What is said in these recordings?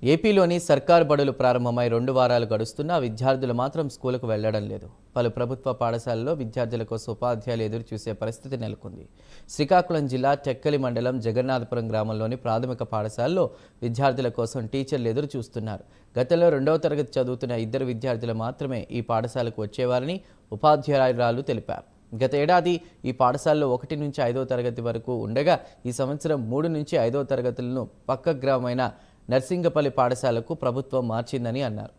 ఏపీలోని సర్కారు బడులు ప్రారంభమై 2 వారాలు గడుస్తున్నా విద్యార్థులు మాత్రం స్కూలుకు వెళ్లడం లేదు. పలు ప్రభుత్వ పాఠశాలల్లో విద్యార్థుల కోసం ఉపాధ్యాయులు ఎదురు చూసే పరిస్థితి నెలకొంది. శ్రీకాకుళం జిల్లా టెక్కలి మండలం జగన్నాథపురం గ్రామంలోని ప్రాథమిక పాఠశాలలో విద్యార్థుల కోసం టీచర్లు ఎదురు చూస్తున్నారు. గతంలో 2వ తరగతి చదువుతున్న 2 విద్యార్థులు మాత్రమే ఈ పాఠశాలకు వచ్చేవారని ఉపాధ్యాయురాలు తెలిపారు. గత ఏడాది ఈ పాఠశాలలో 1 నుంచి 5వ తరగతి వరకు ఉండగా ఈ సంవత్సరం 3 నుంచి 5వ తరగతులను పక్క గ్రామమైన నర్సింగపల్లి పాఠశాలకు ప్రభుత్వం మార్చిందని అన్నారు.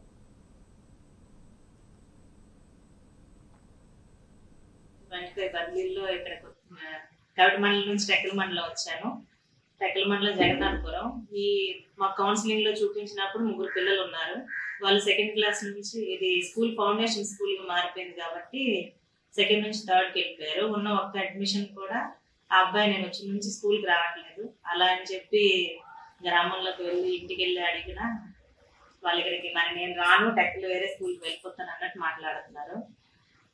టెక్కలి మండలం జగన్నాథపురం మా కౌన్సిలింగ్ లో చూపించినప్పుడు 3 పిల్లలు ఉన్నారు. వాళ్ళు 2nd క్లాస్ నుంచి ఇది స్కూల్ ఫౌండేషన్ స్కూల్ గా మారిపోయింది కాబట్టి 2nd నుంచి 3rd కి వెళ్ళిపోయారు. ఉన్న ఒక్క అడ్మిషన్ కూడా ఆ అబ్బాయి నేను వచ్చిన నుంచి స్కూల్కి రావట్లేదు అలా అని చెప్పి గ్రామంలోకి వెళ్ళి ఇంటికి వెళ్ళి అడిగినా వాళ్ళ ఇక్కడికి మరి నేను రాను టెక్కలు వేరే స్కూల్కి వెళ్ళిపోతాను అన్నట్టు మాట్లాడుతున్నారు.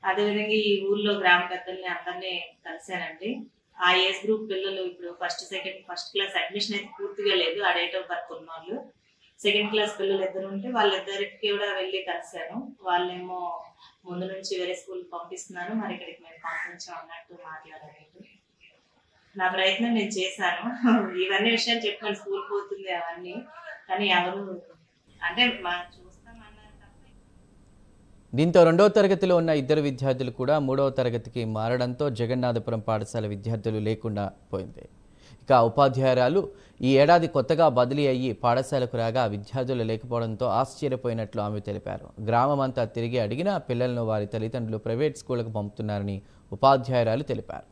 అదేవిధంగా ఈ ఊర్లో గ్రామ పెద్దల్ని అందరినీ కలిశానండి. ఆ ఏజ్ గ్రూప్ పిల్లలు ఇప్పుడు 1st, 2nd, 1st class admission అయితే పూర్తిగా లేదు. ఆ డేట్ ఆఫ్ బర్త్ ఉన్న వాళ్ళు 2nd క్లాస్ పిల్లలు 2 ఉంటే వాళ్ళిద్దరికి కూడా వెళ్ళి కలిశాను. వాళ్ళేమో ముందు నుంచి వేరే స్కూల్ పంపిస్తున్నాను మరి ఇక్కడికి మేము పంపించాం అన్నట్టు మాట్లాడారు. నా ప్రయత్నం నేను చేశాను. ఇవన్నీ విషయాలు చెప్పాను స్కూల్ పోతుంది అవన్నీ కానీ ఎవరు అంటే చూస్తామన్నారు తప్ప. దీంతో 2వ తరగతిలో ఉన్న 2 విద్యార్థులు కూడా 3వ తరగతికి మారడంతో జగన్నాథపురం పాఠశాల విద్యార్థులు లేకుండా పోయింది. ఇక ఉపాధ్యాయురాలు ఈ ఏడాది కొత్తగా బదిలీ అయ్యి పాఠశాలకు రాగా విద్యార్థులు లేకపోవడంతో ఆశ్చర్యపోయినట్లు ఆమె తెలిపారు. గ్రామమంతా తిరిగి అడిగినా పిల్లలను వారి తల్లిదండ్రులు ప్రైవేట్ స్కూళ్లకు పంపుతున్నారని ఉపాధ్యాయురాలు తెలిపారు.